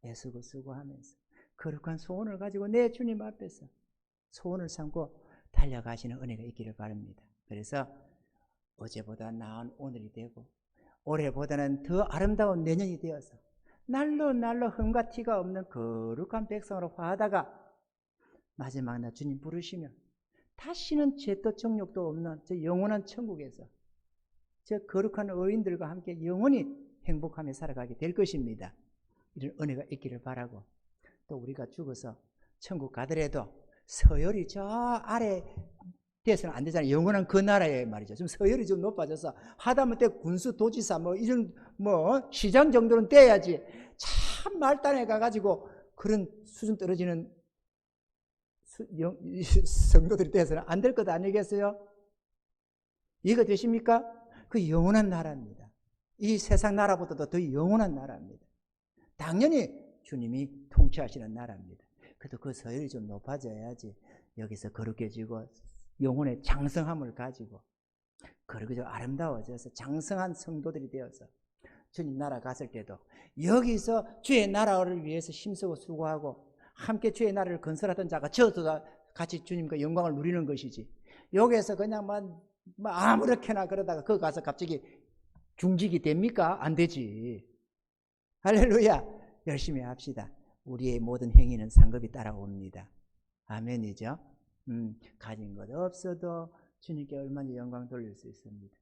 Speaker 1: 애쓰고 수고하면서 거룩한 소원을 가지고 내 주님 앞에서 소원을 삼고 달려가시는 은혜가 있기를 바랍니다. 그래서 어제보다 나은 오늘이 되고 올해보다는 더 아름다운 내년이 되어서 날로 날로 흠과 티가 없는 거룩한 백성으로 화하다가 마지막 날 주님 부르시면 다시는 죄도 정욕도 없는 저 영원한 천국에서 저 거룩한 의인들과 함께 영원히 행복하며 살아가게 될 것입니다. 이런 은혜가 있기를 바라고, 또 우리가 죽어서 천국 가더라도 서열이 저 아래 돼서는 안 되잖아요. 영원한 그 나라에 말이죠. 좀 서열이 좀 높아져서 하다못해 군수, 도지사 이런 시장 정도는 떼야지. 참 말단에 가가지고 그런 수준 떨어지는 성도들이 돼서는 안 될 것 아니겠어요? 이해가 되십니까? 그 영원한 나라입니다. 이 세상 나라보다도 더 영원한 나라입니다. 당연히 주님이 통치하시는 나라입니다. 그래도 그 서열이 좀 높아져야지 여기서 거룩해지고 영혼의 장성함을 가지고 그리고 아름다워져서 장성한 성도들이 되어서 주님 나라 갔을 때도 여기서 주의 나라를 위해서 힘쓰고 수고하고 함께 주의 나라를 건설하던 자가 저도 같이 주님과 영광을 누리는 것이지, 여기에서 그냥 아무렇게나 그러다가 거기 가서 갑자기 중직이 됩니까? 안 되지. 할렐루야. 열심히 합시다. 우리의 모든 행위는 상급이 따라옵니다. 아멘이죠. 가진 것 없어도 주님께 얼마나 영광 돌릴 수 있습니다.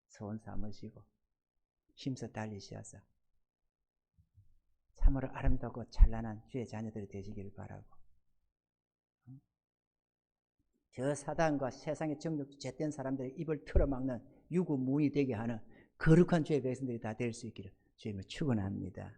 Speaker 1: 소원 삼으시고 힘써 달리셔서 참으로 아름답고 찬란한 주의 자녀들이 되시기를 바라고, 저 사단과 세상의 정욕 죄된 사람들의 입을 틀어막는 유구무이 되게 하는 거룩한 주의 백성들이 다 될 수 있기를 주님을 축원합니다.